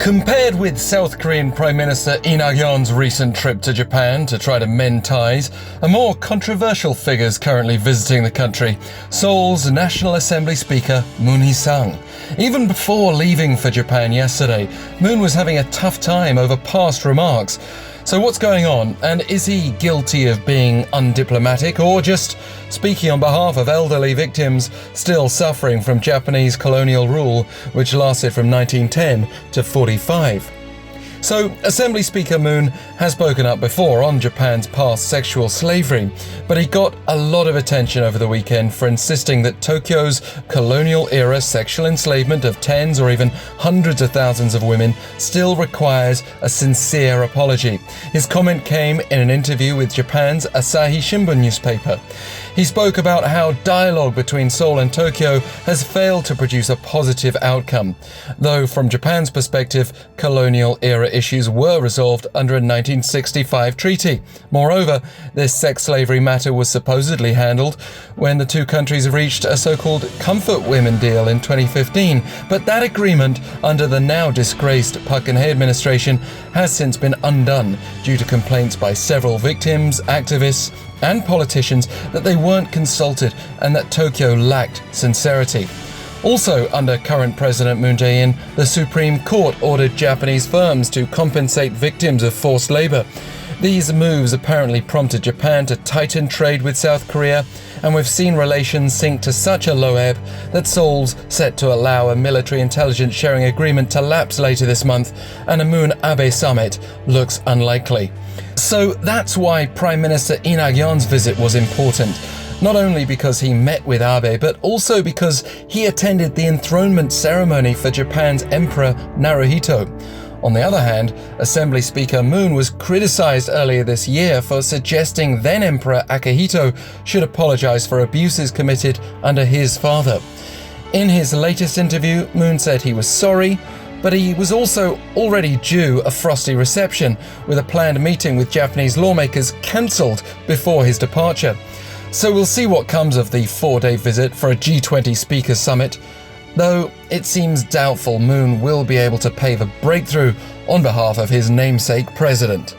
Compared with South Korean Prime Minister Nak-yon's recent trip to Japan to try to mend ties, a more controversial figure is currently visiting the country, Seoul's National Assembly Speaker Hee-sang. Even before leaving for Japan yesterday, Moon was having a tough time over past remarks. So what's going on, and is he guilty of being undiplomatic or just speaking on behalf of elderly victims still suffering from Japanese colonial rule, which lasted from 1910 to 45? So, Assembly Speaker Moon has spoken up before on Japan's past sexual slavery, but he got a lot of attention over the weekend for insisting that Tokyo's colonial-era sexual enslavement of tens or even hundreds of thousands of women still requires a sincere apology. His comment came in an interview with Japan's Asahi Shimbun newspaper. He spoke about how dialogue between Seoul and Tokyo has failed to produce a positive outcome, though from Japan's perspective, colonial-era issues were resolved under a 1965 treaty. Moreover, this sex slavery matter was supposedly handled when the two countries reached a so-called comfort women deal in 2015, but that agreement under the now disgraced Park Geun-hye administration has since been undone due to complaints by several victims, activists, and politicians that they weren't consulted and that Tokyo lacked sincerity. Also, under current President Moon Jae-in, the Supreme Court ordered Japanese firms to compensate victims of forced labor. These moves apparently prompted Japan to tighten trade with South Korea, and we've seen relations sink to such a low ebb that Seoul's set to allow a military intelligence sharing agreement to lapse later this month, and a Moon-Abe summit looks unlikely. So that's why Prime Minister Nak-yon's visit was important, not only because he met with Abe, but also because he attended the enthronement ceremony for Japan's Emperor Naruhito. On the other hand, Assembly Speaker Moon was criticized earlier this year for suggesting then Emperor Akihito should apologize for abuses committed under his father. In his latest interview, Moon said he was sorry, but he was also already due a frosty reception, with a planned meeting with Japanese lawmakers cancelled before his departure. So we'll see what comes of the 4-day visit for a G20 Speakers Summit, though it seems doubtful Moon will be able to pave a breakthrough on behalf of his namesake president.